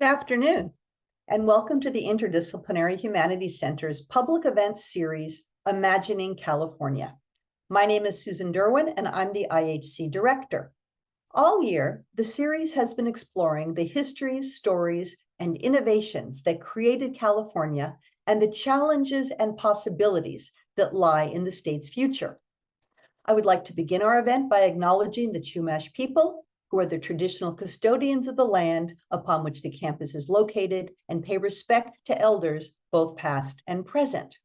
Good afternoon, and welcome to the Interdisciplinary Humanities Center's public event series, Imagining California. My name is Susan Derwin, and I'm the IHC Director. All year, the series has been exploring the histories, stories, and innovations that created California and the challenges and possibilities that lie in the state's future. I would like to begin our event by acknowledging the Chumash people, who are the traditional custodians of the land upon which the campus is located, and pay respect to elders, both past and present.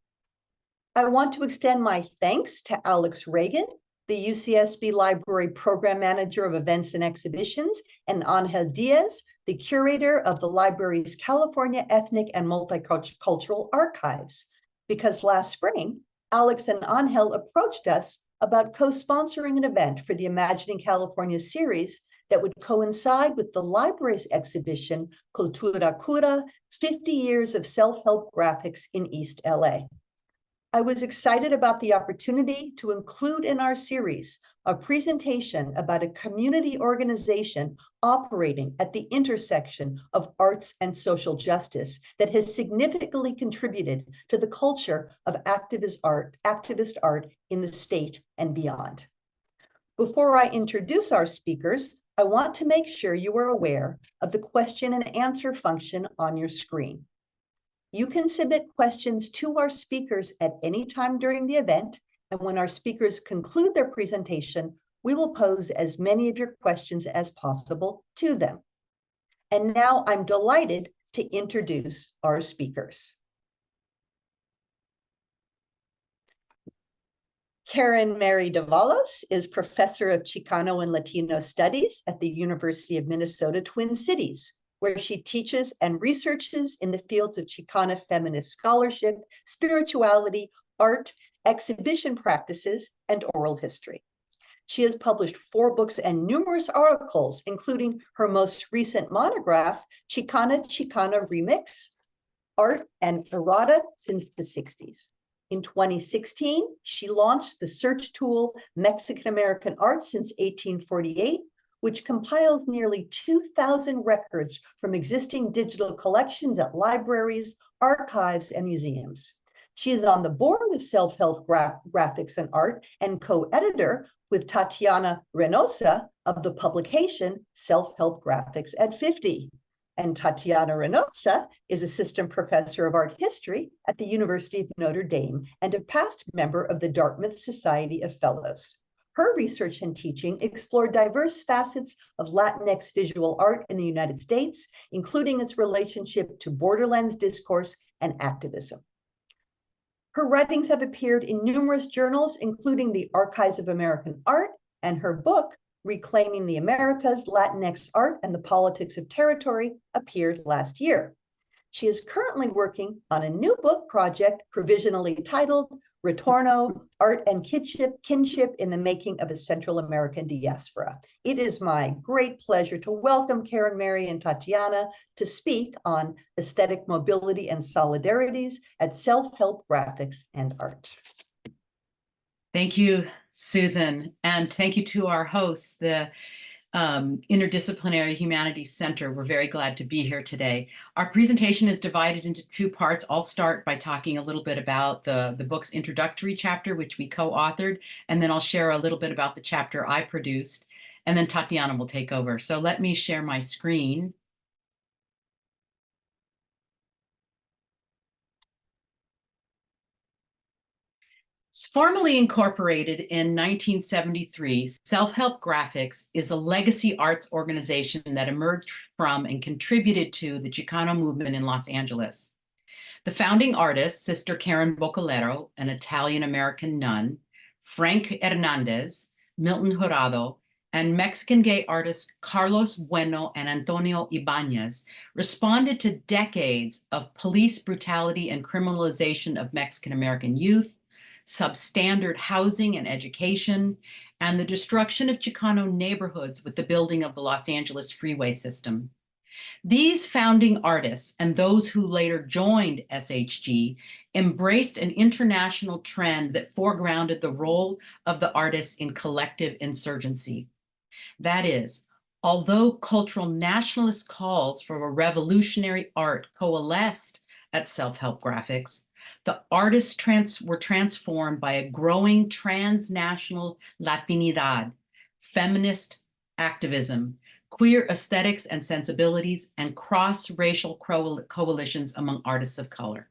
I want to extend my thanks to Alex Reagan, the UCSB Library Program Manager of Events and Exhibitions, and Angel Diaz, the curator of the library's California Ethnic and Multicultural Archives, because last spring, Alex and Angel approached us about co-sponsoring an event for the Imagining California series that would coincide with the library's exhibition, Cultura Cura, 50 Years of Self-Help Graphics in East LA. I was excited about the opportunity to include in our series a presentation about a community organization operating at the intersection of arts and social justice that has significantly contributed to the culture of activist art in the state and beyond. Before I introduce our speakers, I want to make sure you are aware of the question and answer function on your screen. You can submit questions to our speakers at any time during the event, and when our speakers conclude their presentation, we will pose as many of your questions as possible to them. And now I'm delighted to introduce our speakers. Karen Mary Davalos is Professor of Chicano and Latino Studies at the University of Minnesota Twin Cities, where she teaches and researches in the fields of Chicana feminist scholarship, spirituality, art, exhibition practices, and oral history. She has published 4 books and numerous articles, including her most recent monograph, Chicana Remix, Art and Errata Since the 60s. In 2016, she launched the search tool Mexican-American Art Since 1848, which compiles nearly 2,000 records from existing digital collections at libraries, archives, and museums. She is on the board of Self-Help Graphics and Art and co-editor with Tatiana Reinoza of the publication Self-Help Graphics at 50. And Tatiana Reinoza is Assistant Professor of Art History at the University of Notre Dame and a past member of the Dartmouth Society of Fellows. Her research and teaching explored diverse facets of Latinx visual art in the United States, including its relationship to borderlands discourse and activism. Her writings have appeared in numerous journals, including the Archives of American Art, and her book, Reclaiming the Americas, Latinx Art and the Politics of Territory, appeared last year. She is currently working on a new book project provisionally titled Retorno, Art and Kinship in the Making of a Central American Diaspora. It is my great pleasure to welcome Karen, Mary, and Tatiana to speak on aesthetic mobility and solidarities at Self-Help Graphics and Art. Thank you, Susan, and thank you to our hosts, the Interdisciplinary Humanities Center. We're very glad to be here today. Our presentation is divided into 2 parts. I'll start by talking a little bit about the book's introductory chapter, which we co-authored, and then I'll share a little bit about the chapter I produced, and then Tatiana will take over. So let me share my screen. Formally incorporated in 1973, Self-Help Graphics is a legacy arts organization that emerged from and contributed to the Chicano movement in Los Angeles. The founding artists, Sister Karen Bocolero, an Italian-American nun, Frank Hernandez, Milton Jurado, and Mexican gay artists Carlos Bueno and Antonio Ibanez responded to decades of police brutality and criminalization of Mexican-American youth, substandard housing and education, and the destruction of Chicano neighborhoods with the building of the Los Angeles freeway system. These founding artists and those who later joined SHG embraced an international trend that foregrounded the role of the artists in collective insurgency. That is, Although cultural nationalist calls for a revolutionary art coalesced at self-help graphics, the artists were transformed by a growing transnational Latinidad, feminist activism, queer aesthetics and sensibilities, and cross-racial coalitions among artists of color.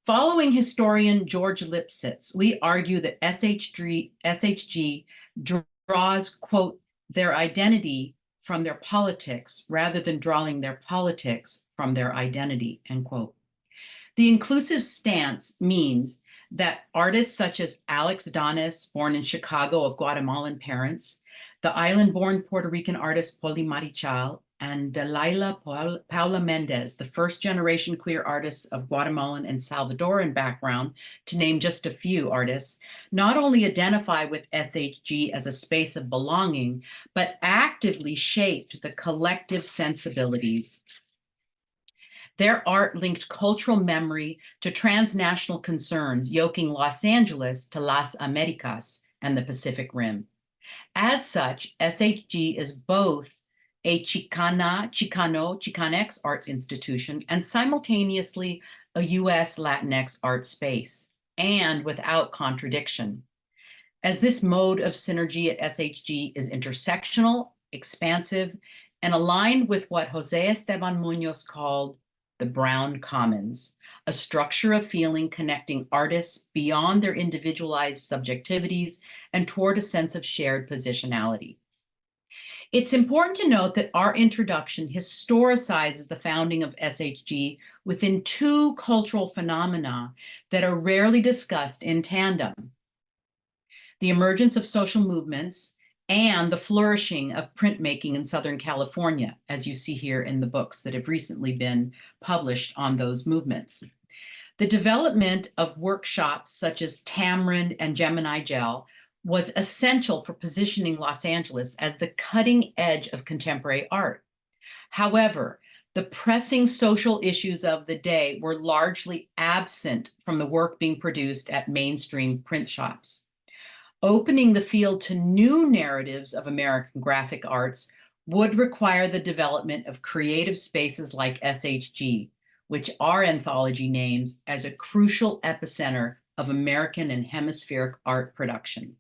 Following historian George Lipsitz, we argue that SHG draws, quote, their identity from their politics rather than drawing their politics from their identity, end quote. The inclusive stance means that artists such as Alex Donis, born in Chicago of Guatemalan parents, the island-born Puerto Rican artist Poli Marichal, and Delilah Paula Mendez, the first-generation queer artist of Guatemalan and Salvadoran background, to name just a few artists, not only identify with SHG as a space of belonging, but actively shaped the collective sensibilities. Their art linked cultural memory to transnational concerns, yoking Los Angeles to Las Americas and the Pacific Rim. As such, SHG is both a Chicanx arts institution and simultaneously a US Latinx art space, and without contradiction. As this mode of synergy at SHG is intersectional, expansive, and aligned with what Jose Esteban Munoz called the Brown Commons, a structure of feeling connecting artists beyond their individualized subjectivities and toward a sense of shared positionality. It's important to note that our introduction historicizes the founding of SHG within two cultural phenomena that are rarely discussed in tandem: the emergence of social movements and the flourishing of printmaking in Southern California, as you see here in the books that have recently been published on those movements. The development of workshops such as Tamarind and Gemini Gel was essential for positioning Los Angeles as the cutting edge of contemporary art. However, the pressing social issues of the day were largely absent from the work being produced at mainstream print shops. Opening the field to new narratives of American graphic arts would require the development of creative spaces like SHG, which our anthology names as a crucial epicenter of American and hemispheric art production.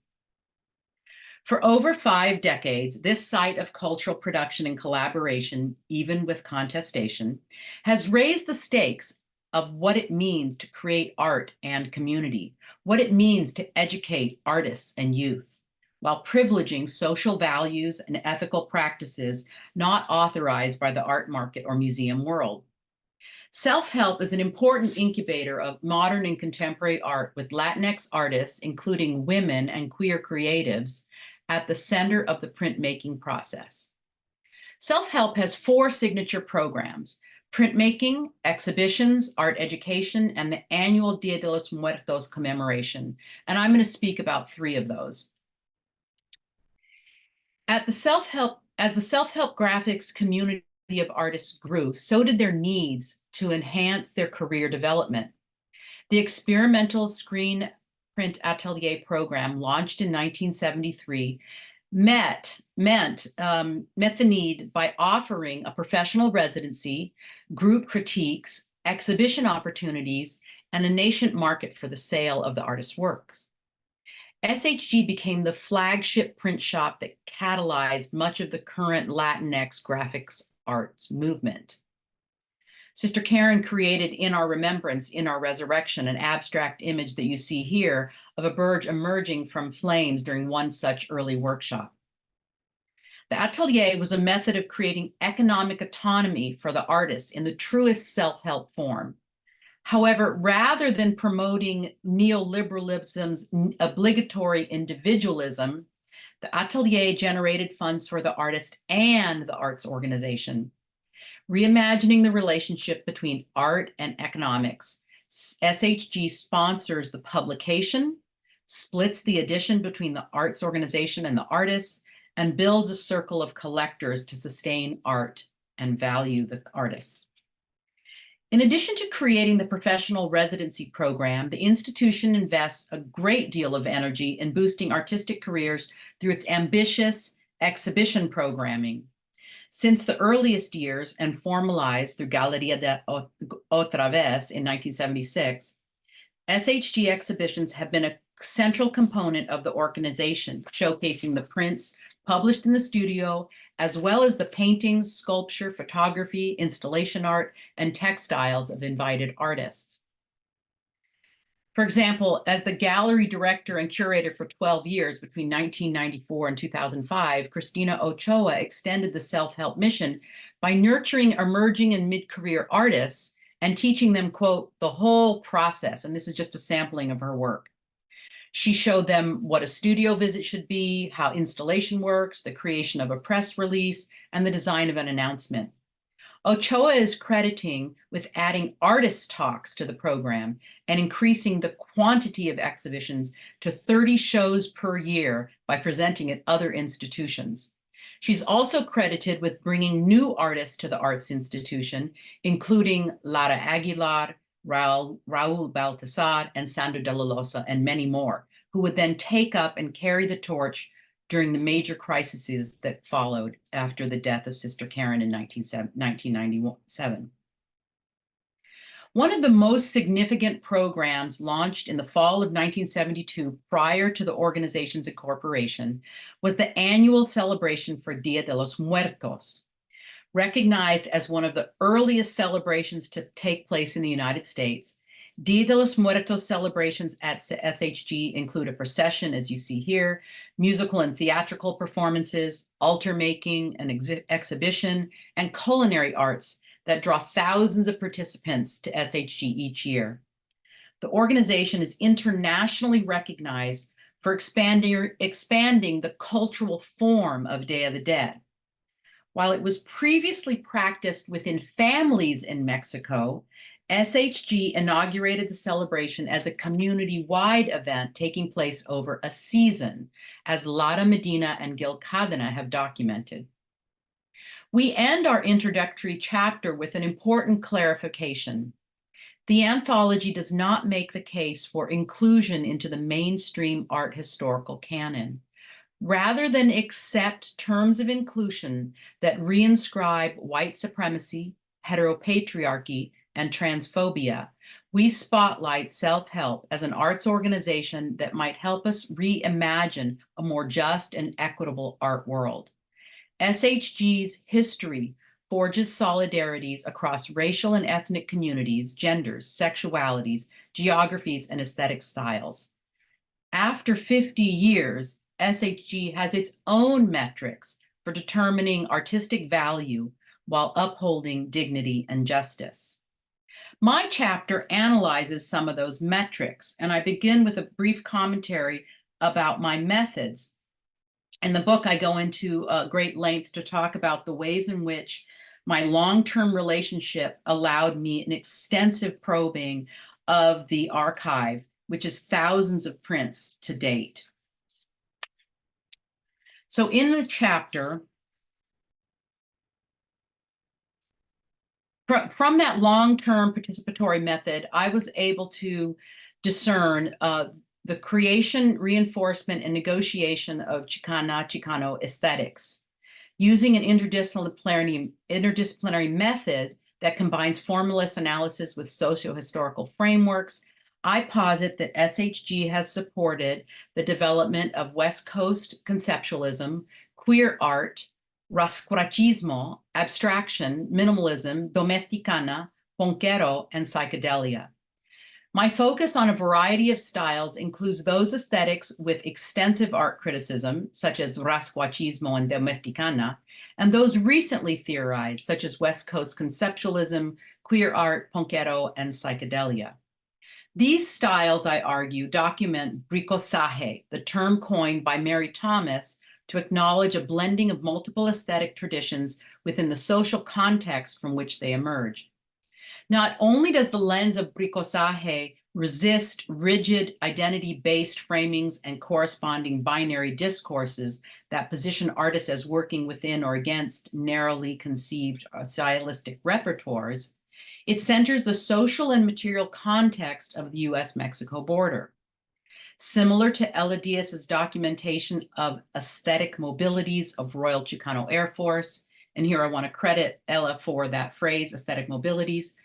For over 5 decades, this site of cultural production and collaboration, even with contestation, has raised the stakes of what it means to create art and community, what it means to educate artists and youth, while privileging social values and ethical practices not authorized by the art market or museum world. Self-help is an important incubator of modern and contemporary art with Latinx artists, including women and queer creatives, at the center of the printmaking process. Self-help has 4 signature programs: printmaking, exhibitions, art education, and the annual Dia de los Muertos commemoration. And I'm going to speak about 3 of those. As the self-help graphics community of artists grew, so did their needs to enhance their career development. The experimental screen print atelier program, launched in 1973, met the need by offering a professional residency, group critiques, exhibition opportunities, and a nascent market for the sale of the artist's works. SHG became the flagship print shop that catalyzed much of the current Latinx graphics arts movement. Sister Karen created In Our Remembrance, In Our Resurrection, an abstract image that you see here of a bird emerging from flames during one such early workshop. The atelier was a method of creating economic autonomy for the artists in the truest self-help form. However, rather than promoting neoliberalism's obligatory individualism, the atelier generated funds for the artist and the arts organization. Reimagining the relationship between art and economics, SHG sponsors the publication, splits the edition between the arts organization and the artists, and builds a circle of collectors to sustain art and value the artists. In addition to creating the professional residency program, the institution invests a great deal of energy in boosting artistic careers through its ambitious exhibition programming. Since the earliest years and formalized through Galería de Otra Vez in 1976, SHG exhibitions have been a central component of the organization, showcasing the prints published in the studio, as well as the paintings, sculpture, photography, installation art, and textiles of invited artists. For example, as the gallery director and curator for 12 years between 1994 and 2005, Cristina Ochoa extended the self-help mission by nurturing emerging and mid-career artists and teaching them, quote, the whole process. And this is just a sampling of her work. She showed them what a studio visit should be, how installation works, the creation of a press release, and the design of an announcement. Ochoa is crediting with adding artist talks to the program and increasing the quantity of exhibitions to 30 shows per year by presenting at other institutions. She's also credited with bringing new artists to the arts institution, including Lara Aguilar, Raul Baltasar, and Sandro de la Losa, and many more, who would then take up and carry the torch during the major crises that followed after the death of Sister Karen in 1997. One of the most significant programs launched in the fall of 1972 prior to the organization's incorporation was the annual celebration for Dia de los Muertos. Recognized as one of the earliest celebrations to take place in the United States, Dia de los Muertos celebrations at SHG include a procession, as you see here, musical and theatrical performances, altar making, an exhibition, and culinary arts that draw thousands of participants to SHG each year. The organization is internationally recognized for expanding the cultural form of Day of the Dead. While it was previously practiced within families in Mexico, SHG inaugurated the celebration as a community-wide event taking place over a season, as Lara Medina and Gil Cadena have documented. We end our introductory chapter with an important clarification. The anthology does not make the case for inclusion into the mainstream art historical canon. Rather than accept terms of inclusion that reinscribe white supremacy, heteropatriarchy, and transphobia, we spotlight self-help as an arts organization that might help us reimagine a more just and equitable art world. SHG's history forges solidarities across racial and ethnic communities, genders, sexualities, geographies, and aesthetic styles. After 50 years, SHG has its own metrics for determining artistic value while upholding dignity and justice. My chapter analyzes some of those metrics, and I begin with a brief commentary about my methods. In the book, I go into great length to talk about the ways in which my long-term relationship allowed me an extensive probing of the archive, which is thousands of prints to date. So in the chapter, from that long-term participatory method, I was able to discern the creation, reinforcement, and negotiation of Chicano aesthetics. Using an interdisciplinary method that combines formalist analysis with socio-historical frameworks, I posit that SHG has supported the development of West Coast conceptualism, queer art, rascurachismo, abstraction, minimalism, domesticana, ponquero, and psychedelia. My focus on a variety of styles includes those aesthetics with extensive art criticism, such as rascurachismo and domesticana, and those recently theorized, such as West Coast conceptualism, queer art, ponquero, and psychedelia. These styles, I argue, document bricosaje, the term coined by Mary Thomas to acknowledge a blending of multiple aesthetic traditions within the social context from which they emerge. Not only does the lens of bricosaje resist rigid identity-based framings and corresponding binary discourses that position artists as working within or against narrowly conceived stylistic repertoires, it centers the social and material context of the US-Mexico border. Similar to Ella Diaz's documentation of aesthetic mobilities of Royal Chicano Air Force, and here I want to credit Ella for that phrase, aesthetic mobilities,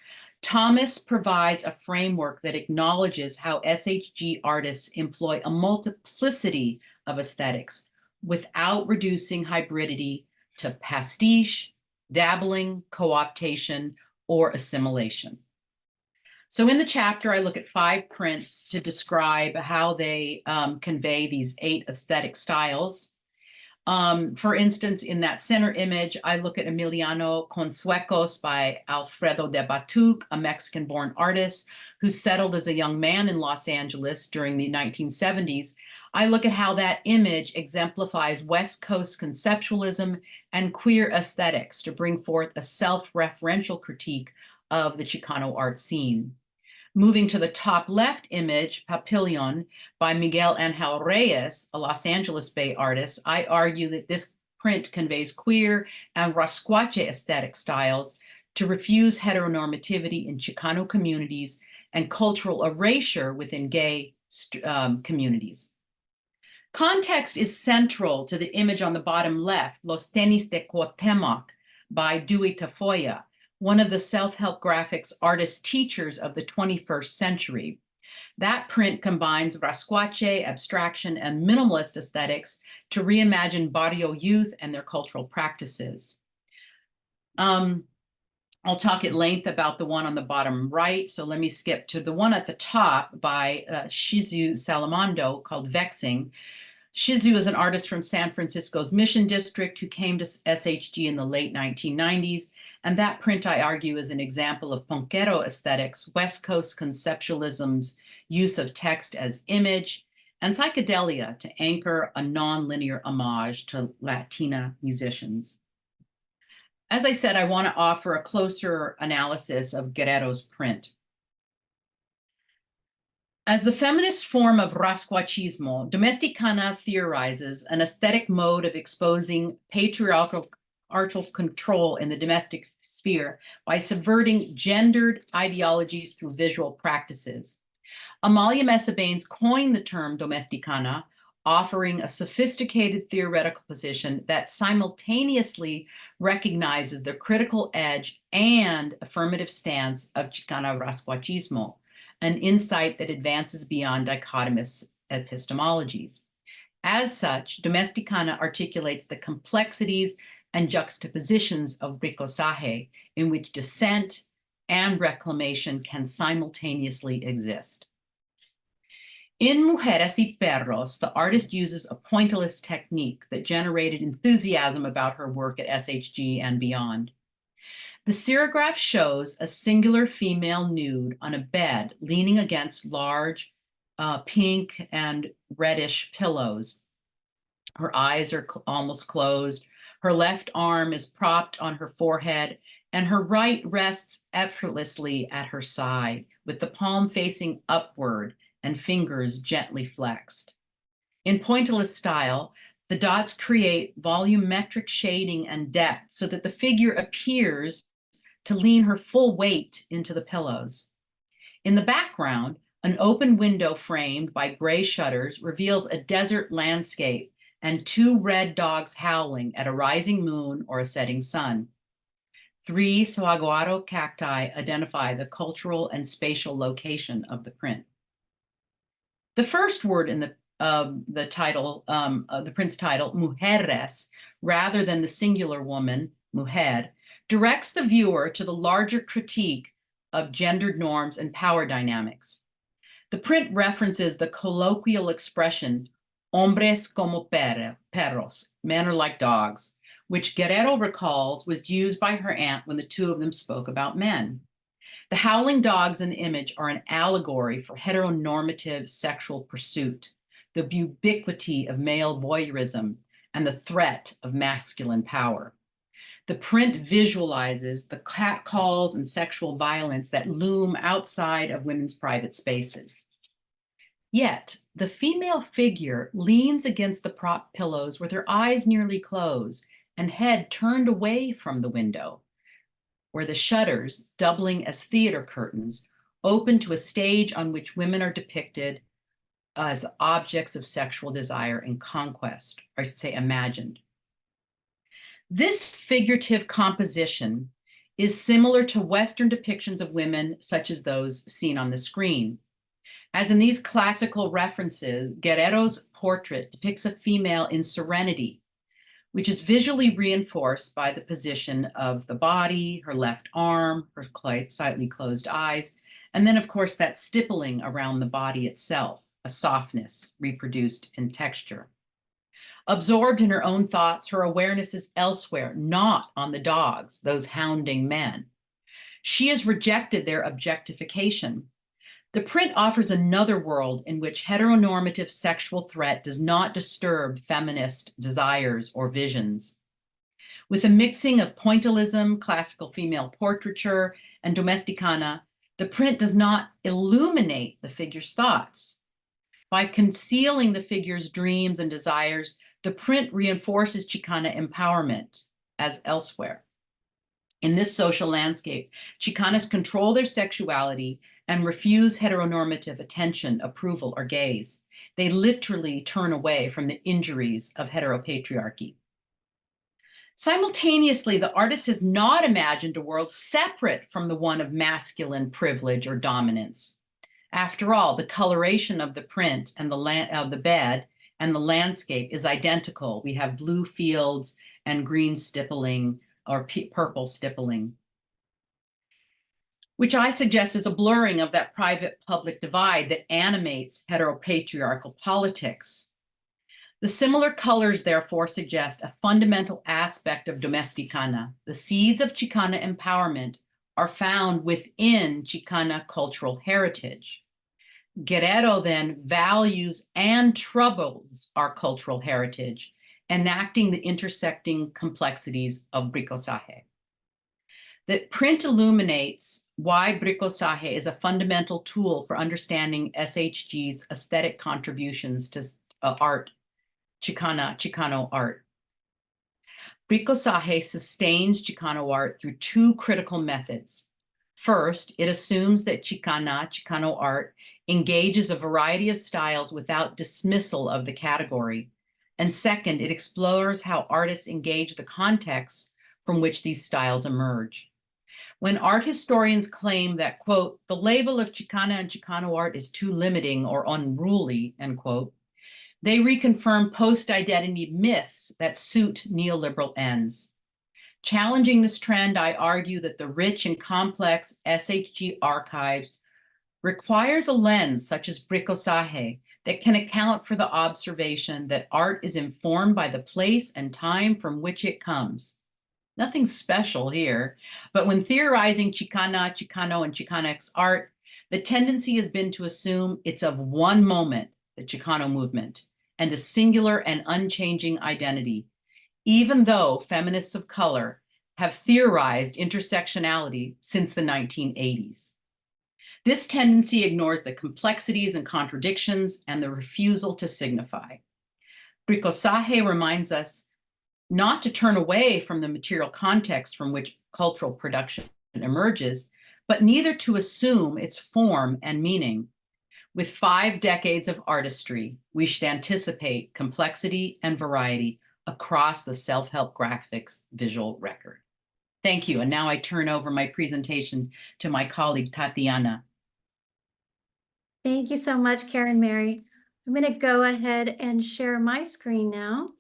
Thomas provides a framework that acknowledges how SHG artists employ a multiplicity of aesthetics without reducing hybridity to pastiche, dabbling, co-optation, or assimilation. So in the chapter, I look at 5 prints to describe how they convey these 8 aesthetic styles. For instance, in that center image, I look at Emiliano Consuecos by Alfredo de Batuc, a Mexican-born artist who settled as a young man in Los Angeles during the 1970s. I look at how that image exemplifies West Coast conceptualism and queer aesthetics to bring forth a self-referential critique of the Chicano art scene. Moving to the top left image, Papillon, by Miguel Angel Reyes, a Los Angeles Bay artist, I argue that this print conveys queer and rascuache aesthetic styles to refuse heteronormativity in Chicano communities and cultural erasure within gay communities. Context is central to the image on the bottom left, Los Tenis de Cuauhtemoc by Dewey Tafoya, one of the self-help graphics artist teachers of the 21st century. That print combines rascuache, abstraction, and minimalist aesthetics to reimagine barrio youth and their cultural practices. I'll talk at length about the one on the bottom right, so let me skip to the one at the top by Shizu Salamondo called Vexing. Shizu is an artist from San Francisco's Mission District who came to SHG in the late 1990s. And that print, I argue, is an example of punkero aesthetics, West Coast conceptualism's use of text as image, and psychedelia to anchor a non-linear homage to Latina musicians. As I said, I want to offer a closer analysis of Guerrero's print. As the feminist form of rascuachismo, Domesticana theorizes an aesthetic mode of exposing patriarchal control in the domestic sphere by subverting gendered ideologies through visual practices. Amalia Mesa Baines coined the term domesticana, offering a sophisticated theoretical position that simultaneously recognizes the critical edge and affirmative stance of Chicana rascuachismo, an insight that advances beyond dichotomous epistemologies. As such, Domesticana articulates the complexities and juxtapositions of bricosaje, in which dissent and reclamation can simultaneously exist. In Mujeres y Perros, the artist uses a pointillist technique that generated enthusiasm about her work at SHG and beyond. The serigraph shows a singular female nude on a bed leaning against large pink and reddish pillows. Her eyes are almost closed. Her left arm is propped on her forehead, and her right rests effortlessly at her side, with the palm facing upward and fingers gently flexed. In pointillist style, the dots create volumetric shading and depth so that the figure appears to lean her full weight into the pillows. In the background, an open window framed by gray shutters reveals a desert landscape and 2 red dogs howling at a rising moon or a setting sun. 3 saguaro cacti identify the cultural and spatial location of the print. The first word in the title, the print's title, mujeres, rather than the singular woman, mujer, directs the viewer to the larger critique of gendered norms and power dynamics. The print references the colloquial expression, hombres como perros, men are like dogs, which Guerrero recalls was used by her aunt when the 2 of them spoke about men. The howling dogs in the image are an allegory for heteronormative sexual pursuit, the ubiquity of male voyeurism, and the threat of masculine power. The print visualizes the catcalls and sexual violence that loom outside of women's private spaces. Yet, the female figure leans against the prop pillows with her eyes nearly closed and head turned away from the window, where the shutters, doubling as theater curtains, open to a stage on which women are depicted as objects of sexual desire and conquest, or I should say imagined. This figurative composition is similar to Western depictions of women, such as those seen on the screen. As in these classical references, Guerrero's portrait depicts a female in serenity, which is visually reinforced by the position of the body, her left arm, her slightly closed eyes, and then, of course, that stippling around the body itself, a softness reproduced in texture. Absorbed in her own thoughts, her awareness is elsewhere, not on the dogs, those hounding men. She has rejected their objectification. The print offers another world in which heteronormative sexual threat does not disturb feminist desires or visions. With a mixing of pointillism, classical female portraiture, and domesticana, the print does not illuminate the figure's thoughts. By concealing the figure's dreams and desires, the print reinforces Chicana empowerment, as elsewhere. In this social landscape, Chicanas control their sexuality and refuse heteronormative attention, approval, or gaze. They literally turn away from the injuries of heteropatriarchy. Simultaneously, the artist has not imagined a world separate from the one of masculine privilege or dominance. After all, the coloration of the print and the bed and the landscape is identical. We have blue fields and green stippling or purple stippling, which I suggest is a blurring of that private-public divide that animates heteropatriarchal politics. The similar colors, therefore, suggest a fundamental aspect of domesticana. The seeds of Chicana empowerment are found within Chicana cultural heritage. Guerrero then values and troubles our cultural heritage, enacting the intersecting complexities of bricolage. The print illuminates why bricolage is a fundamental tool for understanding SHG's aesthetic contributions to art, Chicano art. Bricolage sustains Chicano art through two critical methods. First, it assumes that Chicano art engages a variety of styles without dismissal of the category. And second, it explores how artists engage the context from which these styles emerge. When art historians claim that, quote, the label of Chicana and Chicano art is too limiting or unruly, end quote, they reconfirm post-identity myths that suit neoliberal ends. Challenging this trend, I argue that the rich and complex SHG archives requires a lens such as bricolage that can account for the observation that art is informed by the place and time from which it comes. Nothing special here, but when theorizing Chicana, Chicano, and Chicanx art, the tendency has been to assume it's of one moment, the Chicano movement, and a singular and unchanging identity, even though feminists of color have theorized intersectionality since the 1980s. This tendency ignores the complexities and contradictions and the refusal to signify. Bricolage reminds us not to turn away from the material context from which cultural production emerges, but neither to assume its form and meaning. With 5 decades of artistry, we should anticipate complexity and variety across the self-help graphics visual record. Thank you, and now I turn over my presentation to my colleague, Tatiana. Thank you so much, Karen Mary. I'm going to go ahead and share my screen now.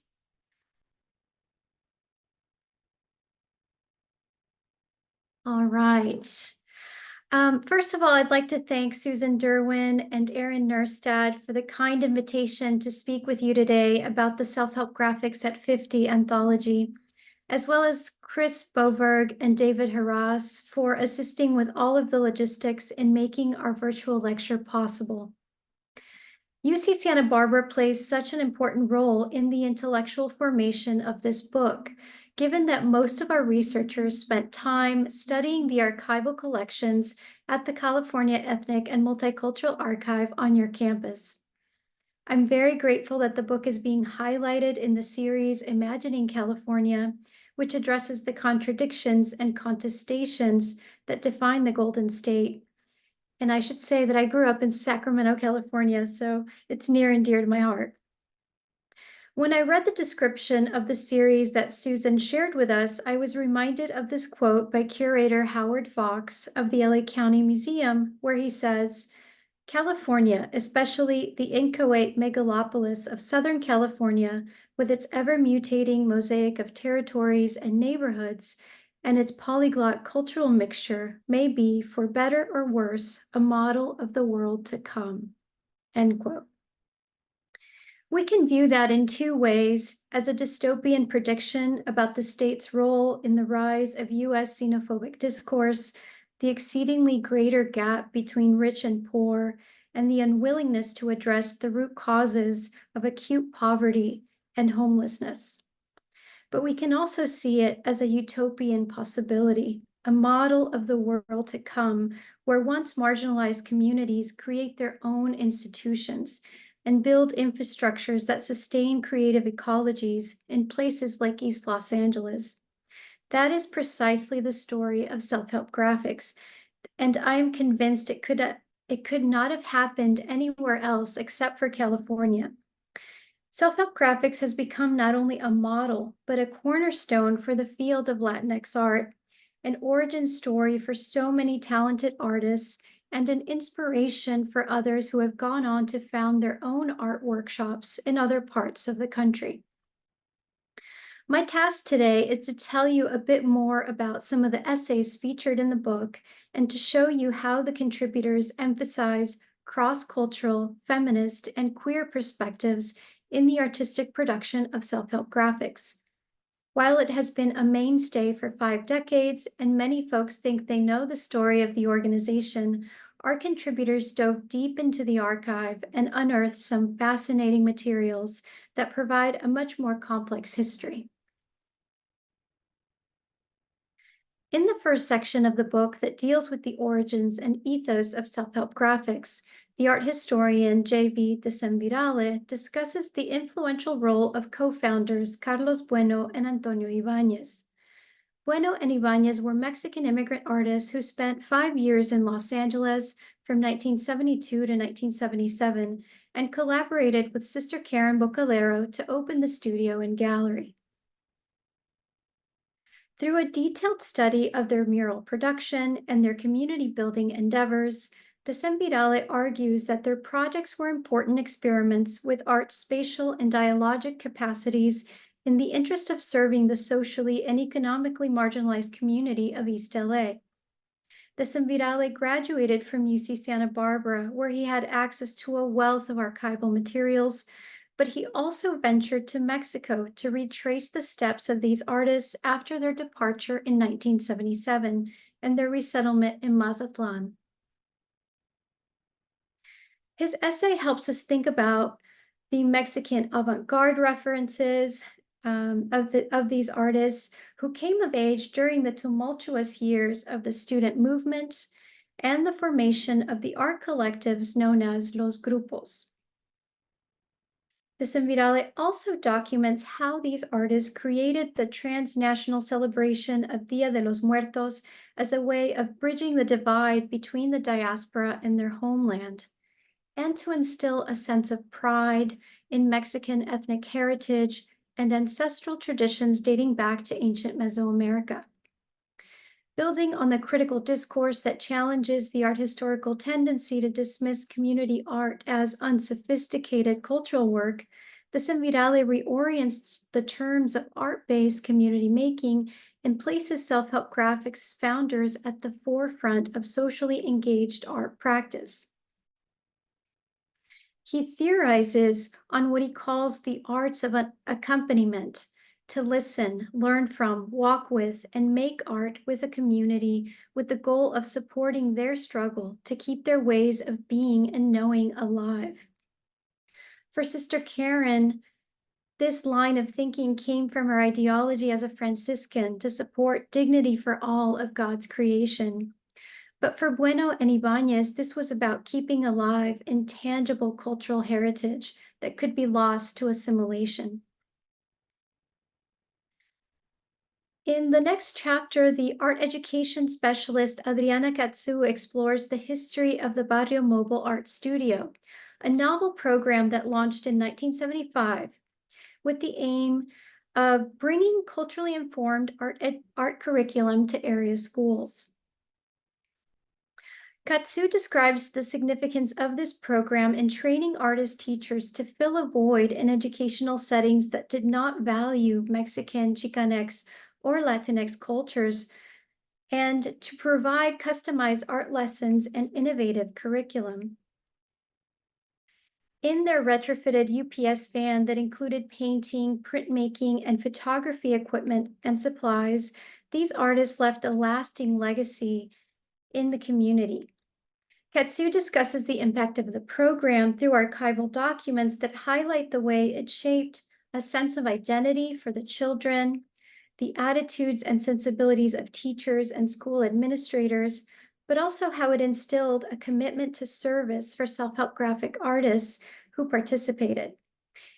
All right. First of all, I'd like to thank Susan Derwin and Erin Nerstad for the kind invitation to speak with you today about the Self-Help Graphics at 50 anthology, as well as Chris Boberg and David Haras for assisting with all of the logistics in making our virtual lecture possible. UC Santa Barbara plays such an important role in the intellectual formation of this book, given that most of our researchers spent time studying the archival collections at the California Ethnic and Multicultural Archive on your campus. I'm very grateful that the book is being highlighted in the series Imagining California, which addresses the contradictions and contestations that define the Golden State. And I should say that I grew up in Sacramento, California, so it's near and dear to my heart. When I read the description of the series that Susan shared with us, I was reminded of this quote by curator Howard Fox of the LA County Museum, where he says, "California, especially the inchoate megalopolis of Southern California, with its ever-mutating mosaic of territories and neighborhoods, and its polyglot cultural mixture, may be, for better or worse, a model of the world to come." End quote. We can view that in two ways: as a dystopian prediction about the state's role in the rise of US xenophobic discourse, the exceedingly greater gap between rich and poor, and the unwillingness to address the root causes of acute poverty and homelessness. But we can also see it as a utopian possibility, a model of the world to come, where once marginalized communities create their own institutions and build infrastructures that sustain creative ecologies in places like East Los Angeles. That is precisely the story of self-help graphics, and I am convinced it could not have happened anywhere else except for California. Self-help graphics has become not only a model, but a cornerstone for the field of Latinx art, an origin story for so many talented artists, and an inspiration for others who have gone on to found their own art workshops in other parts of the country. My task today is to tell you a bit more about some of the essays featured in the book and to show you how the contributors emphasize cross-cultural, feminist, and queer perspectives in the artistic production of self-help graphics. While it has been a mainstay for 5 decades, and many folks think they know the story of the organization, our contributors dove deep into the archive and unearthed some fascinating materials that provide a much more complex history. In the first section of the book that deals with the origins and ethos of self-help graphics, the art historian J.V. Desenvirale discusses the influential role of co-founders Carlos Bueno and Antonio Ibáñez. Bueno and Ibáñez were Mexican immigrant artists who spent 5 years in Los Angeles from 1972 to 1977 and collaborated with Sister Karen Bocalero to open the studio and gallery. Through a detailed study of their mural production and their community building endeavors, Desenvirale argues that their projects were important experiments with art's spatial and dialogic capacities in the interest of serving the socially and economically marginalized community of East LA. Desenvirale graduated from UC Santa Barbara, where he had access to a wealth of archival materials, but he also ventured to Mexico to retrace the steps of these artists after their departure in 1977 and their resettlement in Mazatlan. His essay helps us think about the Mexican avant-garde references of these artists who came of age during the tumultuous years of the student movement and the formation of the art collectives known as los grupos. Desenvirale also documents how these artists created the transnational celebration of Dia de los Muertos as a way of bridging the divide between the diaspora and their homeland, and to instill a sense of pride in Mexican ethnic heritage and ancestral traditions dating back to ancient Mesoamerica. Building on the critical discourse that challenges the art historical tendency to dismiss community art as unsophisticated cultural work, Desenvirale reorients the terms of art-based community making and places self-help graphics founders at the forefront of socially engaged art practice. He theorizes on what he calls the arts of accompaniment, to listen, learn from, walk with, and make art with a community with the goal of supporting their struggle to keep their ways of being and knowing alive. For Sister Karen, this line of thinking came from her ideology as a Franciscan to support dignity for all of God's creation. But for Bueno and Ibáñez, this was about keeping alive intangible cultural heritage that could be lost to assimilation. In the next chapter, the art education specialist Adriana Katsu explores the history of the Barrio Mobile Art Studio, a novel program that launched in 1975 with the aim of bringing culturally informed art curriculum to area schools. Katsu describes the significance of this program in training artist teachers to fill a void in educational settings that did not value Mexican, Chicanx, or Latinx cultures, and to provide customized art lessons and innovative curriculum. In their retrofitted UPS van that included painting, printmaking, and photography equipment and supplies, these artists left a lasting legacy in the community. Katsu discusses the impact of the program through archival documents that highlight the way it shaped a sense of identity for the children, the attitudes and sensibilities of teachers and school administrators, but also how it instilled a commitment to service for self-help graphic artists who participated.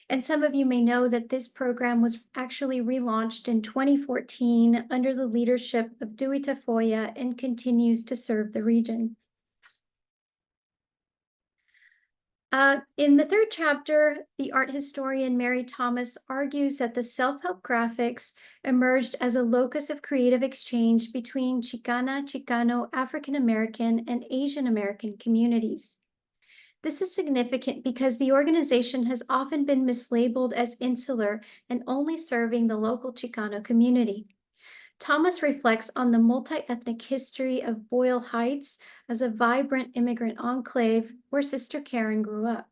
And some of you may know that this program was actually relaunched in 2014 under the leadership of Dewey Tafoya and continues to serve the region. In the third chapter, the art historian Mary Thomas argues that the self-help graphics emerged as a locus of creative exchange between Chicana, Chicano, African American, and Asian American communities. This is significant because the organization has often been mislabeled as insular and only serving the local Chicano community. Thomas reflects on the multi-ethnic history of Boyle Heights as a vibrant immigrant enclave where Sister Karen grew up.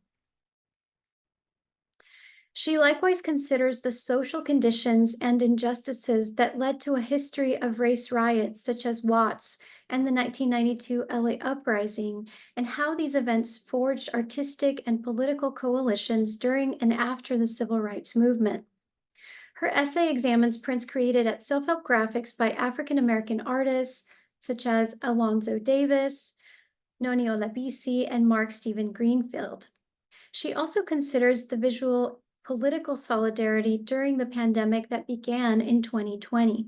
She likewise considers the social conditions and injustices that led to a history of race riots such as Watts and the 1992 LA Uprising, and how these events forged artistic and political coalitions during and after the Civil Rights Movement. Her essay examines prints created at Self-Help Graphics by African-American artists such as Alonzo Davis, Noni Olabisi, and Mark Stephen Greenfield. She also considers the visual political solidarity during the pandemic that began in 2020.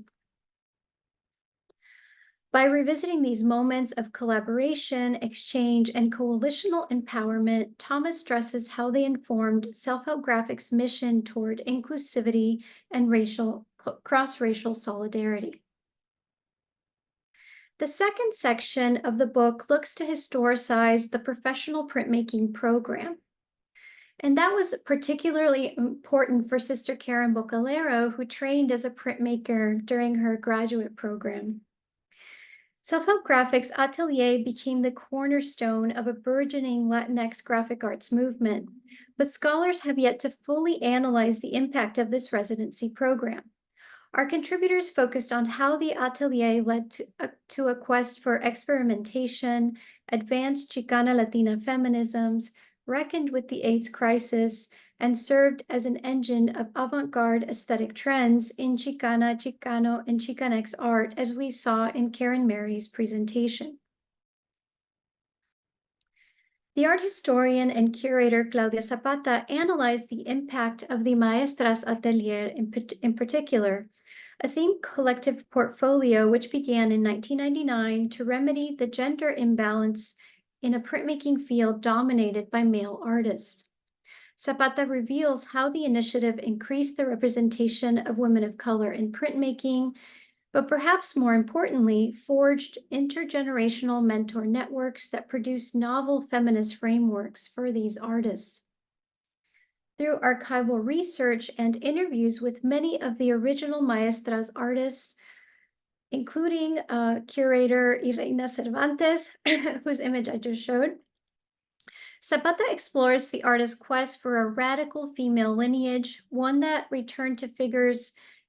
By revisiting these moments of collaboration, exchange, and coalitional empowerment, Thomas stresses how they informed Self-Help Graphics' mission toward inclusivity and cross-racial solidarity. The second section of the book looks to historicize the professional printmaking program. And that was particularly important for Sister Karen Bocalero, who trained as a printmaker during her graduate program. Self-Help Graphics Atelier became the cornerstone of a burgeoning Latinx graphic arts movement, but scholars have yet to fully analyze the impact of this residency program. Our contributors focused on how the Atelier led to a quest for experimentation, advanced Chicana Latina feminisms, reckoned with the AIDS crisis, and served as an engine of avant-garde aesthetic trends in Chicana, Chicano, and Chicanx art, as we saw in Karen Mary's presentation. The art historian and curator Claudia Zapata analyzed the impact of the Maestras Atelier in particular, a themed collective portfolio which began in 1999 to remedy the gender imbalance in a printmaking field dominated by male artists. Zapata reveals how the initiative increased the representation of women of color in printmaking, but perhaps more importantly, forged intergenerational mentor networks that produced novel feminist frameworks for these artists. Through archival research and interviews with many of the original Maestras artists, including curator Irene Cervantes, whose image I just showed, Zapata explores the artist's quest for a radical female lineage, one that returned to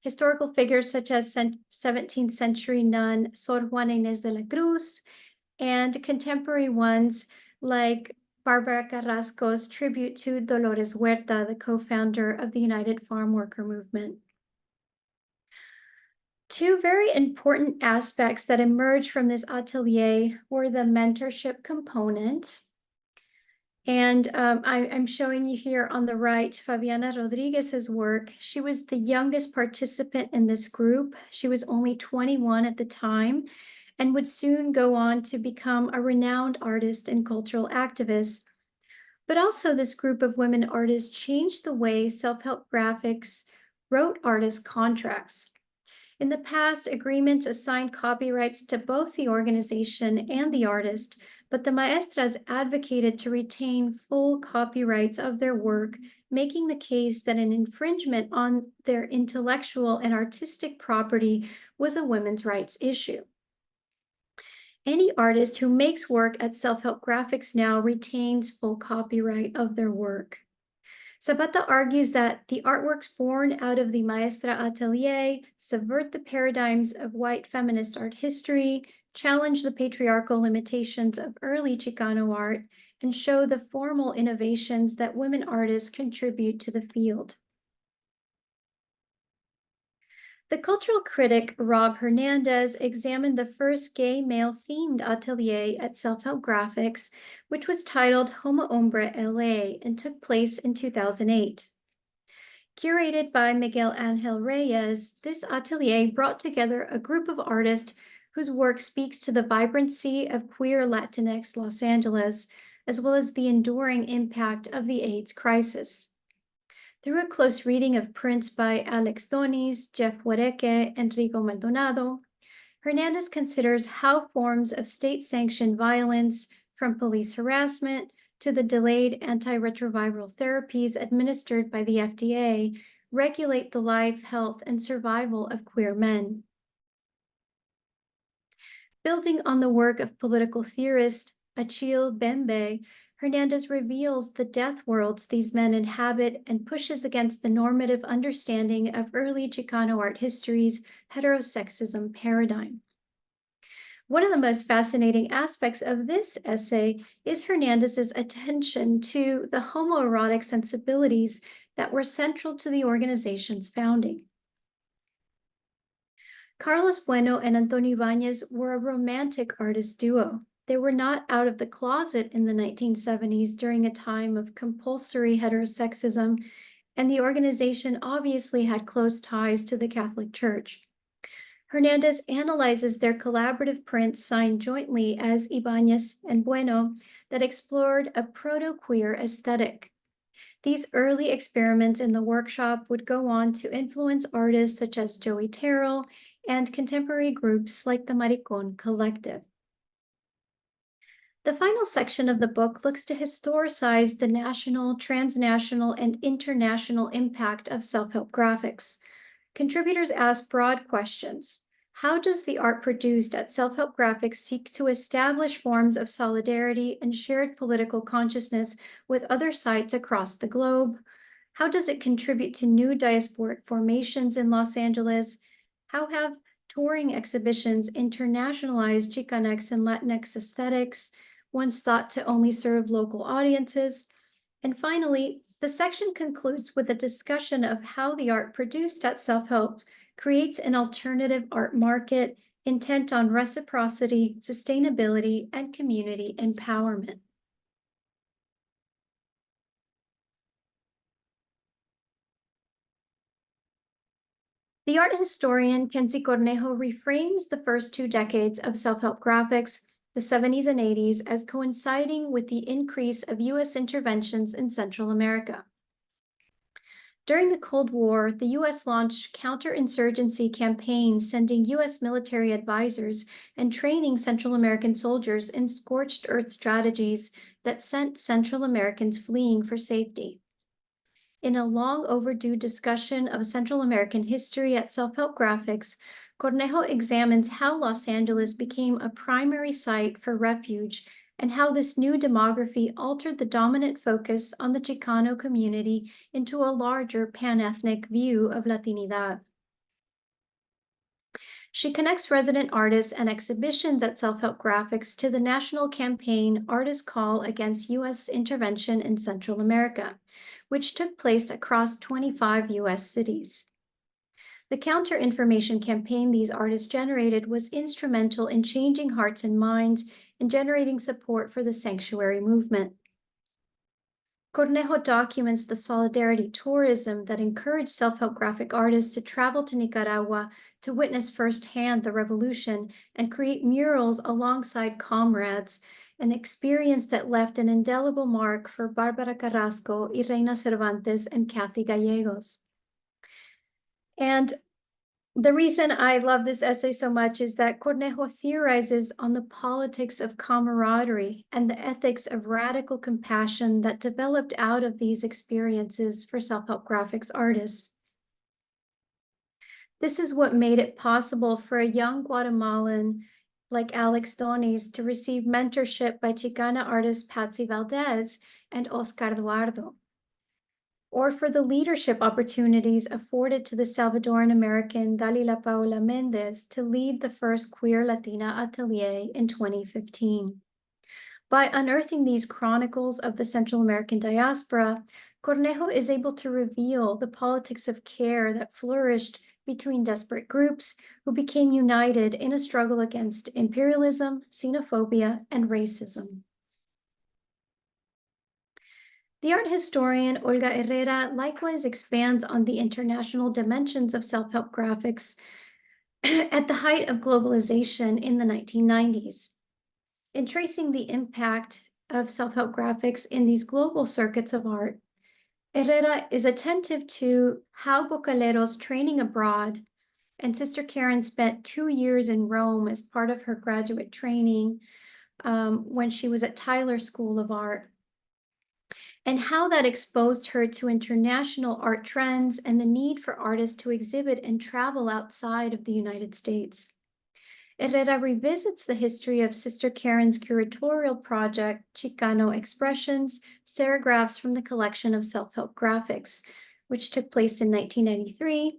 historical figures such as 17th century nun Sor Juana Inés de la Cruz, and contemporary ones like Barbara Carrasco's tribute to Dolores Huerta, the co-founder of the United Farm Worker Movement. Two very important aspects that emerged from this atelier were the mentorship component And I'm showing you here on the right, Fabiana Rodriguez's work. She was the youngest participant in this group. She was only 21 at the time and would soon go on to become a renowned artist and cultural activist. But also this group of women artists changed the way self-help graphics wrote artist contracts. In the past, agreements assigned copyrights to both the organization and the artist, but the maestras advocated to retain full copyrights of their work, making the case that an infringement on their intellectual and artistic property was a women's rights issue. Any artist who makes work at Self-Help Graphics now retains full copyright of their work. Zapata argues that the artworks born out of the Maestra Atelier subvert the paradigms of white feminist art history, challenge the patriarchal limitations of early Chicano art, and show the formal innovations that women artists contribute to the field. The cultural critic Rob Hernandez examined the first gay male-themed atelier at Self-Help Graphics, which was titled Homo Hombre LA and took place in 2008. Curated by Miguel Angel Reyes, this atelier brought together a group of artists whose work speaks to the vibrancy of queer Latinx Los Angeles, as well as the enduring impact of the AIDS crisis. Through a close reading of prints by Alex Donis, Jeff Huereque, and Rigo Maldonado, Hernandez considers how forms of state-sanctioned violence, from police harassment to the delayed antiretroviral therapies administered by the FDA, regulate the life, health, and survival of queer men. Building on the work of political theorist Achille Bembe, Hernandez reveals the death worlds these men inhabit and pushes against the normative understanding of early Chicano art history's heterosexism paradigm. One of the most fascinating aspects of this essay is Hernandez's attention to the homoerotic sensibilities that were central to the organization's founding. Carlos Bueno and Antonio Ibanez were a romantic artist duo. They were not out of the closet in the 1970s during a time of compulsory heterosexism, and the organization obviously had close ties to the Catholic Church. Hernandez analyzes their collaborative prints signed jointly as Ibanez and Bueno that explored a proto-queer aesthetic. These early experiments in the workshop would go on to influence artists such as Joey Terrell and contemporary groups like the Maricon Collective. The final section of the book looks to historicize the national, transnational, and international impact of self-help graphics. Contributors ask broad questions. How does the art produced at Self-Help Graphics seek to establish forms of solidarity and shared political consciousness with other sites across the globe? How does it contribute to new diasporic formations in Los Angeles? How have touring exhibitions internationalized Chicanx and Latinx aesthetics, once thought to only serve local audiences? And finally, the section concludes with a discussion of how the art produced at Self-Help creates an alternative art market intent on reciprocity, sustainability, and community empowerment. The art historian Kenzie Cornejo reframes the first 2 decades of self-help graphics, the 70s and 80s, as coinciding with the increase of U.S. interventions in Central America. During the Cold War, the U.S. launched counterinsurgency campaigns, sending U.S. military advisors and training Central American soldiers in scorched earth strategies that sent Central Americans fleeing for safety. In a long overdue discussion of Central American history at Self-Help Graphics, Cornejo examines how Los Angeles became a primary site for refuge and how this new demography altered the dominant focus on the Chicano community into a larger pan-ethnic view of Latinidad. She connects resident artists and exhibitions at Self-Help Graphics to the national campaign Artist Call Against U.S. Intervention in Central America, which took place across 25 U.S. cities. The counter-information campaign these artists generated was instrumental in changing hearts and minds and generating support for the sanctuary movement. Cornejo documents the solidarity tourism that encouraged self-help graphic artists to travel to Nicaragua to witness firsthand the revolution and create murals alongside comrades, an experience that left an indelible mark for Bárbara Carrasco, Irene Cervantes, and Kathy Gallegos. And the reason I love this essay so much is that Cornejo theorizes on the politics of camaraderie and the ethics of radical compassion that developed out of these experiences for self-help graphics artists. This is what made it possible for a young Guatemalan like Alex Donis to receive mentorship by Chicana artists Patsy Valdez and Oscar Eduardo, or for the leadership opportunities afforded to the Salvadoran American Dalila Paola Mendez to lead the first queer Latina atelier in 2015. By unearthing these chronicles of the Central American diaspora, Cornejo is able to reveal the politics of care that flourished between desperate groups who became united in a struggle against imperialism, xenophobia, and racism. The art historian Olga Herrera likewise expands on the international dimensions of self-help graphics at the height of globalization in the 1990s. In tracing the impact of self-help graphics in these global circuits of art, Herrera is attentive to how bocaleros training abroad, and Sister Karen spent 2 years in Rome as part of her graduate training when she was at Tyler School of Art, and how that exposed her to international art trends and the need for artists to exhibit and travel outside of the United States. Errata revisits the history of Sister Karen's curatorial project, Chicano Expressions, Serigraphs from the Collection of Self-Help Graphics, which took place in 1993,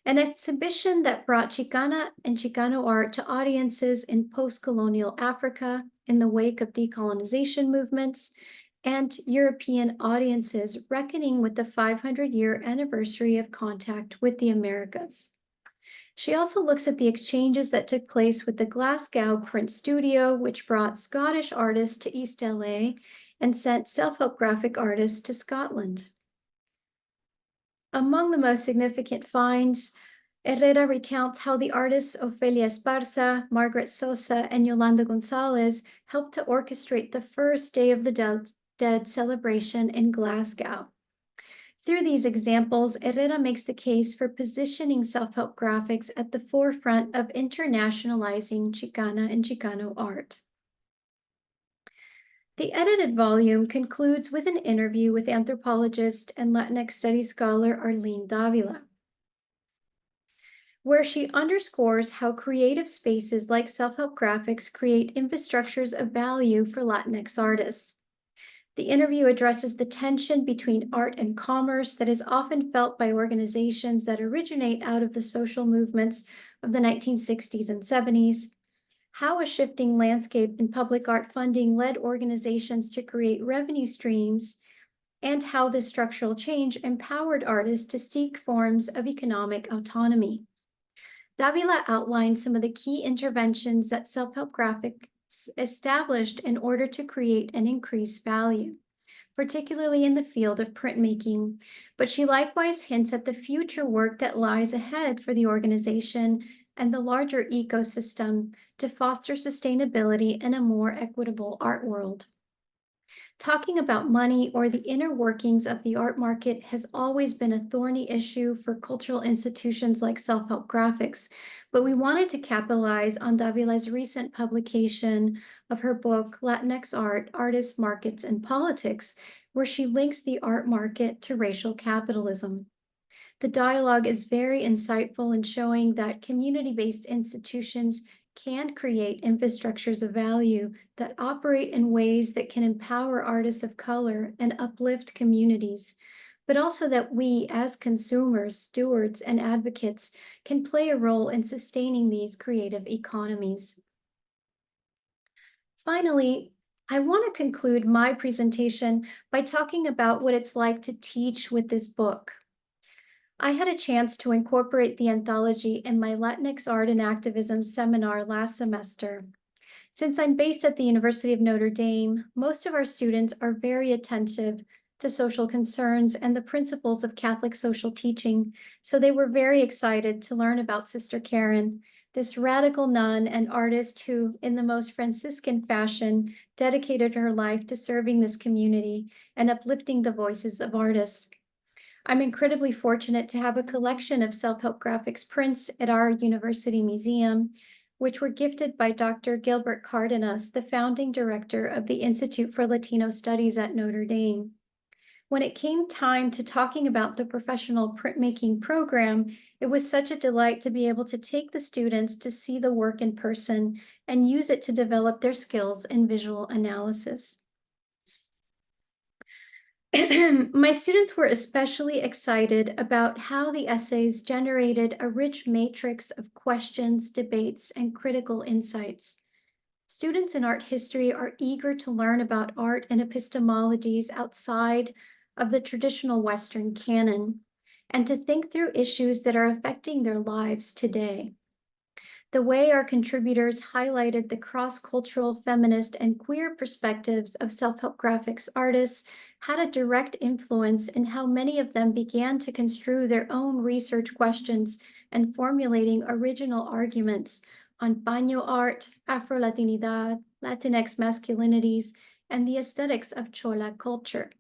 an exhibition that brought Chicana and Chicano art to audiences in post-colonial Africa in the wake of decolonization movements, and European audiences reckoning with the 500-year anniversary of contact with the Americas. She also looks at the exchanges that took place with the Glasgow Print Studio, which brought Scottish artists to East LA and sent self-help graphic artists to Scotland. Among the most significant finds, Herrera recounts how the artists Ofelia Esparza, Margaret Sosa, and Yolanda Gonzalez helped to orchestrate the first Day of the Dead celebration in Glasgow. Through these examples, Herrera makes the case for positioning self-help graphics at the forefront of internationalizing Chicana and Chicano art. The edited volume concludes with an interview with anthropologist and Latinx studies scholar Arlene Davila, where she underscores how creative spaces like self-help graphics create infrastructures of value for Latinx artists. The interview addresses the tension between art and commerce that is often felt by organizations that originate out of the social movements of the 1960s and 70s, how a shifting landscape in public art funding led organizations to create revenue streams, and how this structural change empowered artists to seek forms of economic autonomy. Davila outlined some of the key interventions that self-help graphics established in order to create and increase value, particularly in the field of printmaking, but she likewise hints at the future work that lies ahead for the organization and the larger ecosystem to foster sustainability and a more equitable art world. Talking about money or the inner workings of the art market has always been a thorny issue for cultural institutions like self-help graphics, but we wanted to capitalize on Davila's recent publication of her book, Latinx Art, Artists, Markets, and Politics, where she links the art market to racial capitalism. The dialogue is very insightful in showing that community-based institutions can create infrastructures of value that operate in ways that can empower artists of color and uplift communities, but also that we as consumers, stewards, and advocates can play a role in sustaining these creative economies. Finally, I want to conclude my presentation by talking about what it's like to teach with this book. I had a chance to incorporate the anthology in my Latinx Art and Activism seminar last semester. Since I'm based at the University of Notre Dame, most of our students are very attentive to social concerns and the principles of Catholic social teaching. So they were very excited to learn about Sister Karen, this radical nun and artist who, in the most Franciscan fashion, dedicated her life to serving this community and uplifting the voices of artists. I'm incredibly fortunate to have a collection of self-help graphics prints at our university museum, which were gifted by Dr. Gilbert Cardenas, the founding director of the Institute for Latino Studies at Notre Dame. When it came time to talking about the professional printmaking program, it was such a delight to be able to take the students to see the work in person and use it to develop their skills in visual analysis. My students were especially excited about how the essays generated a rich matrix of questions, debates, and critical insights. Students in art history are eager to learn about art and epistemologies outside of the traditional Western canon, and to think through issues that are affecting their lives today. The way our contributors highlighted the cross-cultural feminist and queer perspectives of self-help graphics artists had a direct influence in how many of them began to construe their own research questions and formulating original arguments on baño art, Afro-Latinidad, Latinx masculinities, and the aesthetics of Chola culture.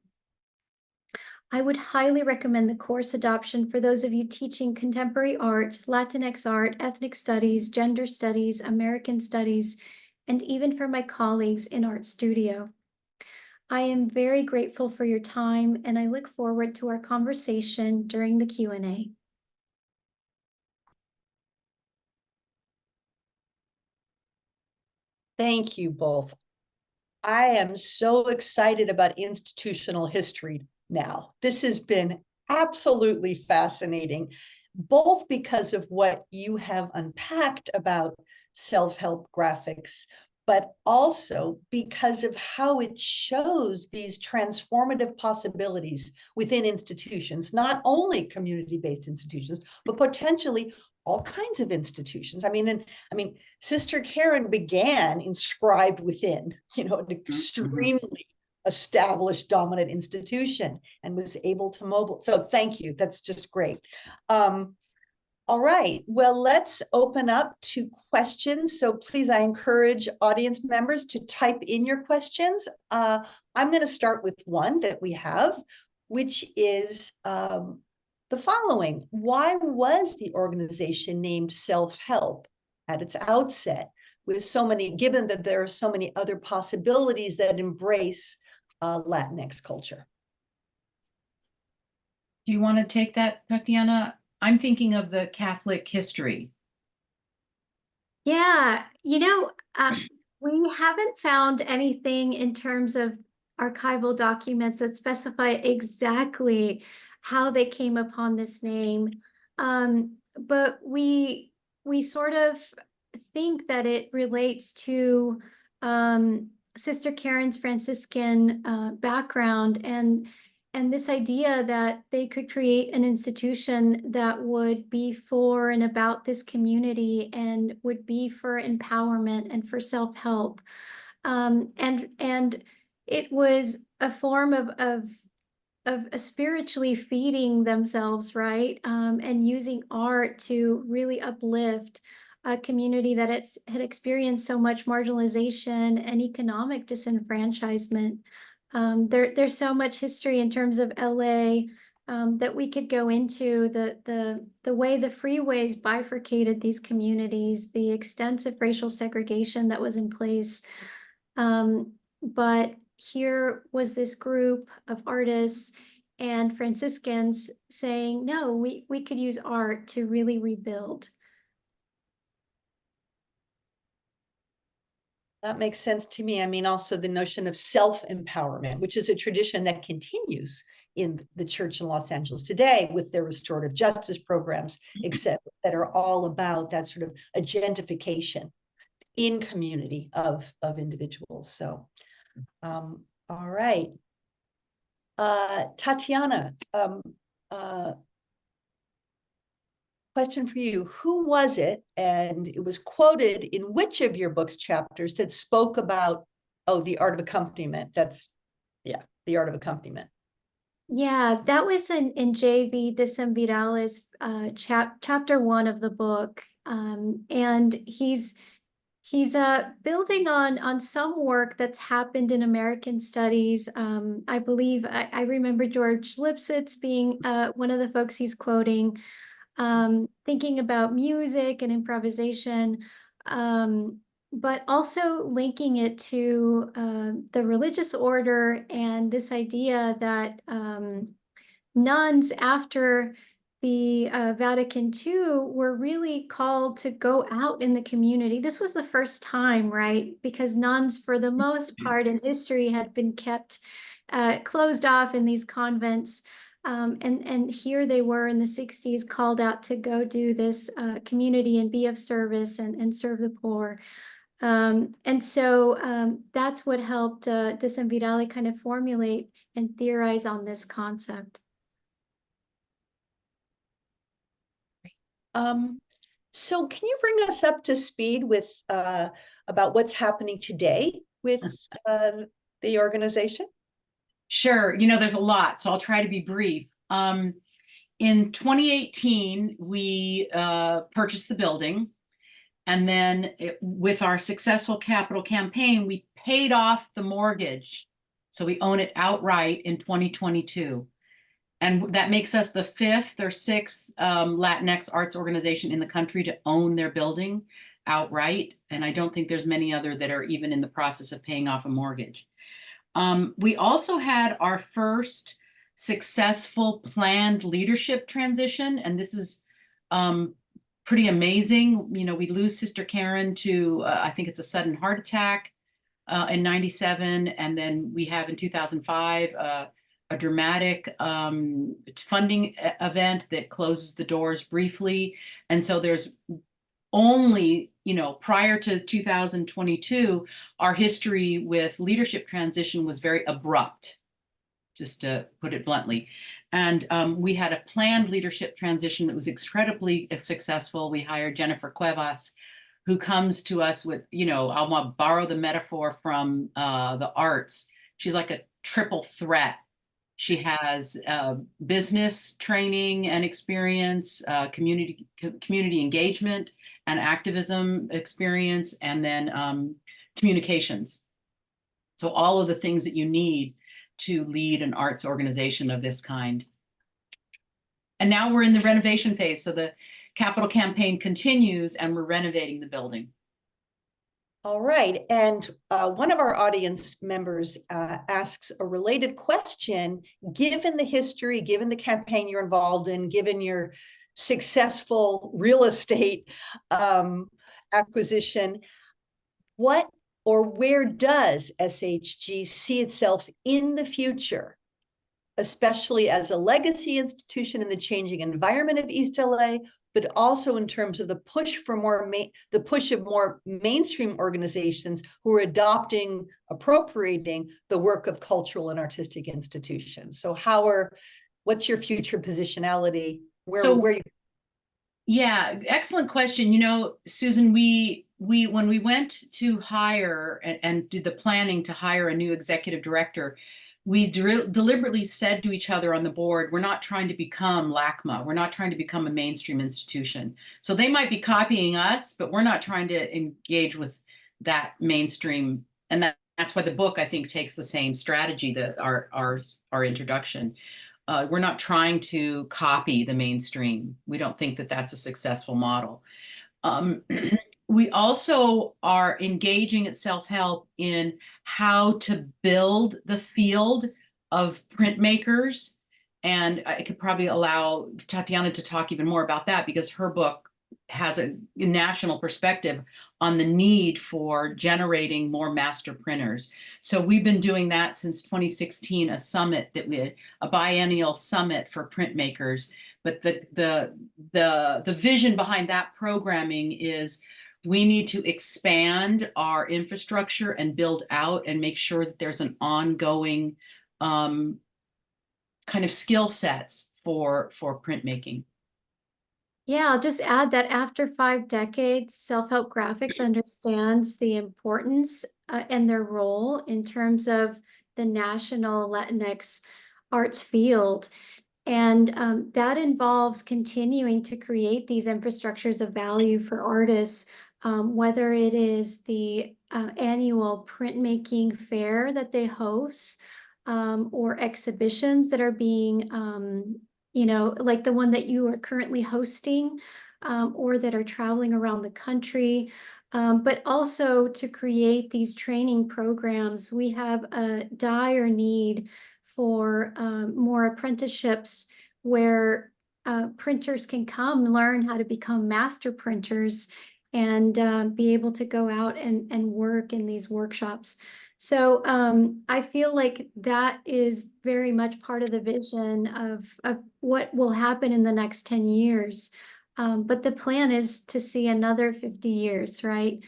I would highly recommend the course adoption for those of you teaching contemporary art, Latinx art, ethnic studies, gender studies, American studies, and even for my colleagues in Art Studio. I am very grateful for your time, and I look forward to our conversation during the Q&A. Thank you both. I am so excited about institutional history now. This has been absolutely fascinating, both because of what you have unpacked about self-help graphics, but also because of how it shows these transformative possibilities within institutions, not only community-based institutions, but potentially all kinds of institutions. I mean, Sister Karen began inscribed within, an extremely established dominant institution and was able to mobilize. So thank you. That's just great. All right. Well, let's open up to questions. So please, I encourage audience members to type in your questions. I'm going to start with one that we have, which is the following. Why was the organization named Self-Help at its outset, with so many, given that there are so many other possibilities that embrace Latinx culture? Do you want to take that, Tatiana? I'm thinking of the Catholic history. Yeah, we haven't found anything in terms of archival documents that specify exactly how they came upon this name. But we sort of think that it relates to Sister Karen's Franciscan background and this idea that they could create an institution that would be for and about this community and would be for empowerment and for self-help. And it was a form of spiritually feeding themselves, right? And using art to really uplift a community that had experienced so much marginalization and economic disenfranchisement. There's so much history in terms of LA that we could go into, the way the freeways bifurcated these communities, the extensive racial segregation that was in place. But here was this group of artists and Franciscans saying, no, we could use art to really rebuild. That makes sense to me. I mean, also the notion of self-empowerment, which is a tradition that continues in the church in Los Angeles today with their restorative justice programs, et cetera, that are all about that sort of agentification in community of individuals. So, all right. Tatiana, question for you. Who was it, and it was quoted in which of your book's chapters, that spoke about, the art of accompaniment? The art of accompaniment. Yeah, that was in JV Decemvirales, chapter 1 of the book. And he's building on some work that's happened in American studies. I believe I remember George Lipsitz being one of the folks he's quoting, thinking about music and improvisation, but also linking it to the religious order and this idea that nuns after the Vatican II were really called to go out in the community. This was the first time, right? Because nuns, for the most part in history, had been kept closed off in these convents. And here they were in the 60s, called out to go do this community and be of service and serve the poor. And so that's what helped Decemvirale kind of formulate and theorize on this concept. So can you bring us up to speed with about what's happening today with the organization? Sure. There's a lot, so I'll try to be brief. In 2018, we purchased the building. And then with our successful capital campaign, we paid off the mortgage. So we own it outright in 2022. And that makes us the 5th or 6th Latinx arts organization in the country to own their building outright. And I don't think there's many other that are even in the process of paying off a mortgage. We also had our first successful planned leadership transition. And this is pretty amazing. We lose Sister Karen to, I think it's a sudden heart attack in 97. And then we have in 2005, a dramatic funding event that closes the doors briefly. And so there's only, prior to 2022, our history with leadership transition was very abrupt, just to put it bluntly. And we had a planned leadership transition that was incredibly successful. We hired Jennifer Cuevas, who comes to us with, I want to borrow the metaphor from the arts. She's like a triple threat. She has business training and experience, community engagement and activism experience, and then communications. So all of the things that you need to lead an arts organization of this kind. And now we're in the renovation phase. So the capital campaign continues and we're renovating the building. All right. And one of our audience members asks a related question, given the history, given the campaign you're involved in, given your successful real estate acquisition, what or where does SHG see itself in the future, especially as a legacy institution in the changing environment of East LA, but also in terms of the push for the push of more mainstream organizations who are adopting, appropriating the work of cultural and artistic institutions. So what's your future positionality? Yeah, excellent question. Susan, we when we went to hire and did the planning to hire a new executive director, we deliberately said to each other on the board, we're not trying to become LACMA. We're not trying to become a mainstream institution. So they might be copying us, but we're not trying to engage with that mainstream. And that's why the book, I think, takes the same strategy that our introduction. We're not trying to copy the mainstream. We don't think that that's a successful model. We also are engaging at Self-Help in how to build the field of printmakers. And I could probably allow Tatiana to talk even more about that because her book has a national perspective on the need for generating more master printers. So we've been doing that since 2016, a biennial summit for printmakers. But the vision behind that programming is we need to expand our infrastructure and build out and make sure that there's an ongoing kind of skill sets for printmaking. Yeah, I'll just add that after 5 decades, Self-Help Graphics understands the importance and their role in terms of the national Latinx arts field. And that involves continuing to create these infrastructures of value for artists, whether it is the annual printmaking fair that they host, or exhibitions that are being, like the one that you are currently hosting, or that are traveling around the country. But also to create these training programs. We have a dire need for more apprenticeships where printers can come learn how to become master printers and be able to go out and work in these workshops. So I feel like that is very much part of the vision of what will happen in the next 10 years. But the plan is to see another 50 years, right?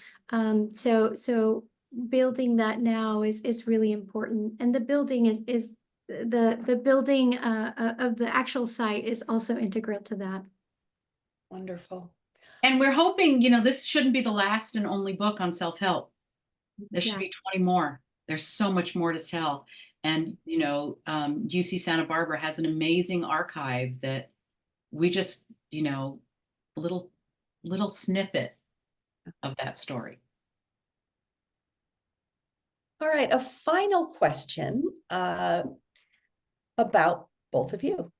So building that now is really important. And the building is the building of the actual site is also integral to that. Wonderful. And we're hoping, this shouldn't be the last and only book on self-help. There should be 20 more. There's so much more to tell. And, UC Santa Barbara has an amazing archive that we just, a little snippet of that story. All right, a final question about both of you.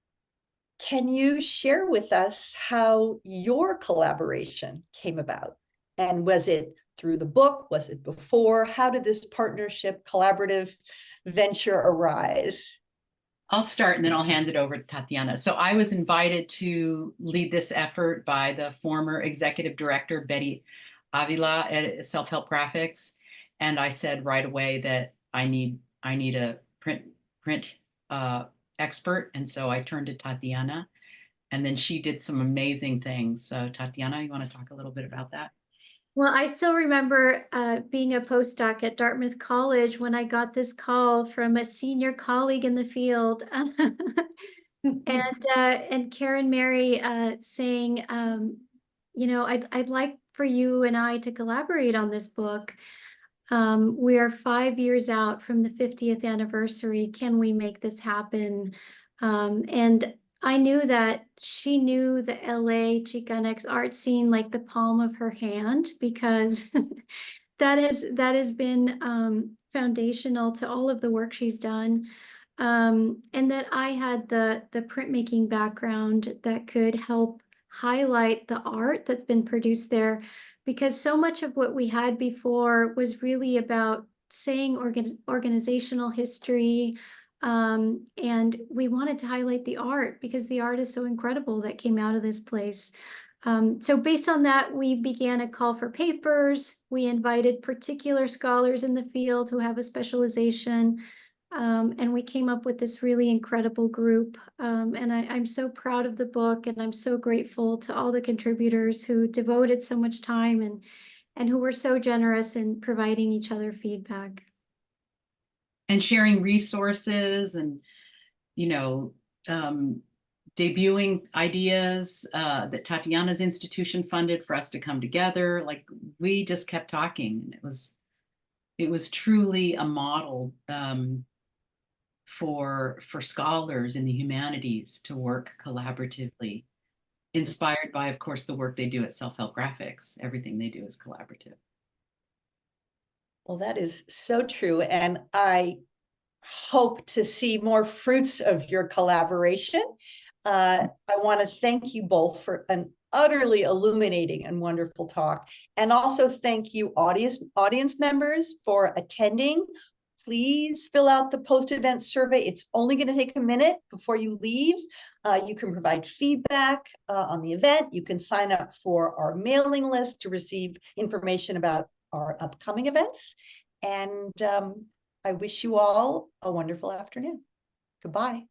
Can you share with us how your collaboration came about? And was it through the book? Was it before? How did this partnership, collaborative venture arise? I'll start and then I'll hand it over to Tatiana. So I was invited to lead this effort by the former executive director, Betty Avila at Self-Help Graphics. And I said right away that I need a print expert. And so I turned to Tatiana, and then she did some amazing things. So Tatiana, you want to talk a little bit about that? Well, I still remember being a postdoc at Dartmouth College when I got this call from a senior colleague in the field. And Karen Mary saying, I'd like for you and I to collaborate on this book. We are 5 years out from the 50th anniversary. Can we make this happen? And I knew that she knew the LA Chicanx art scene like the palm of her hand, because that has been foundational to all of the work she's done. And that I had the printmaking background that could help highlight the art that's been produced there, because so much of what we had before was really about saying organizational history, and we wanted to highlight the art because the art is so incredible that came out of this place. So based on that, we began a call for papers. We invited particular scholars in the field who have a specialization, and we came up with this really incredible group. And I'm so proud of the book, and I'm so grateful to all the contributors who devoted so much time and who were so generous in providing each other feedback. And sharing resources and, debuting ideas that Tatiana's institution funded for us to come together. Like, we just kept talking, and it was truly a model for scholars in the humanities to work collaboratively, inspired by, of course, the work they do at Self-Help Graphics. Everything they do is collaborative. Well, that is so true. And I hope to see more fruits of your collaboration. I want to thank you both for an utterly illuminating and wonderful talk. And also thank you, audience members, for attending. Please fill out the post-event survey. It's only going to take a minute before you leave. You can provide feedback on the event. You can sign up for our mailing list to receive information about our upcoming events. And I wish you all a wonderful afternoon. Goodbye.